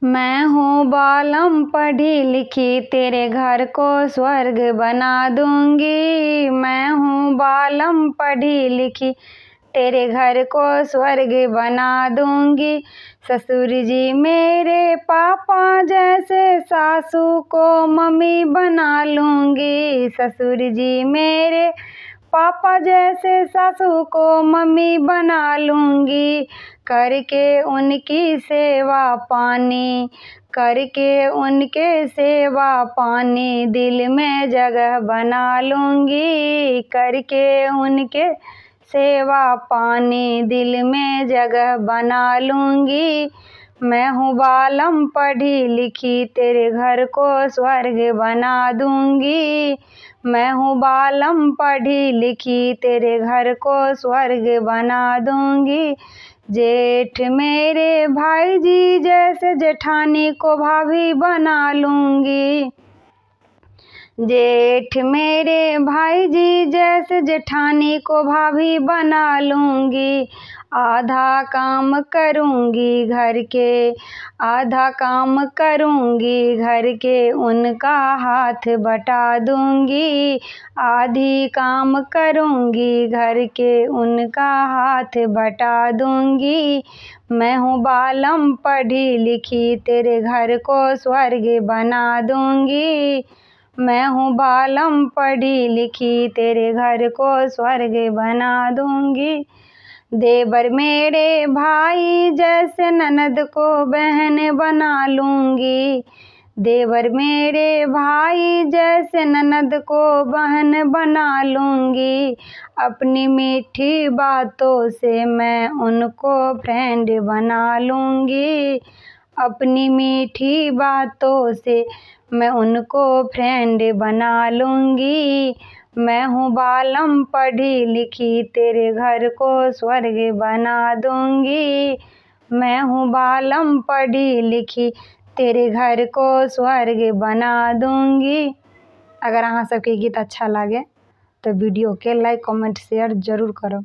मैं हूँ बालम पढ़ी लिखी, तेरे घर को स्वर्ग बना दूंगी। मैं हूँ बालम पढ़ी लिखी, तेरे घर को स्वर्ग बना दूंगी। ससुर जी मेरे पापा जैसे, सासू को मम्मी बना लूंगी। ससुर जी मेरे पापा जैसे, सासू को मम्मी बना लूंगी। करके उनकी सेवा पानी, करके उनके सेवा पानी, दिल में जगह बना लूंगी। करके उनके सेवा पानी, दिल में जगह बना लूंगी। मैं हूँ बालम पढ़ी लिखी, तेरे घर को स्वर्ग बना दूंगी। मैं हूँ बालम पढ़ी लिखी, तेरे घर को स्वर्ग बना दूंगी। जेठ मेरे भाई जी जैसे, जेठानी को भाभी बना लूंगी। जेठ मेरे भाई जी जैसे, जेठानी को भाभी बना लूंगी। आधा काम करूंगी घर के, आधा काम करूंगी घर के, उनका हाथ बटा दूंगी। आधी काम करूंगी घर के, उनका हाथ बटा दूंगी। मैं हूँ बालम पढ़ी लिखी, तेरे घर को स्वर्ग बना दूंगी। मैं हूँ बालम पढ़ी लिखी, तेरे घर को स्वर्ग बना दूंगी। देवर मेरे भाई जैसे, ननद को बहन बना लूंगी। देवर मेरे भाई जैसे, ननद को बहन बना लूंगी। अपनी मीठी बातों से मैं उनको फ्रेंड बना लूंगी। अपनी मीठी बातों से मैं उनको फ्रेंड बना लूंगी। मैं हूँ बालम पढ़ी लिखी, तेरे घर को स्वर्ग बना दूंगी। मैं हूँ बालम पढ़ी लिखी, तेरे घर को स्वर्ग बना दूंगी। अगर अहाँ सबके गीत अच्छा लगे तो वीडियो के लाइक कमेंट शेयर जरूर करो।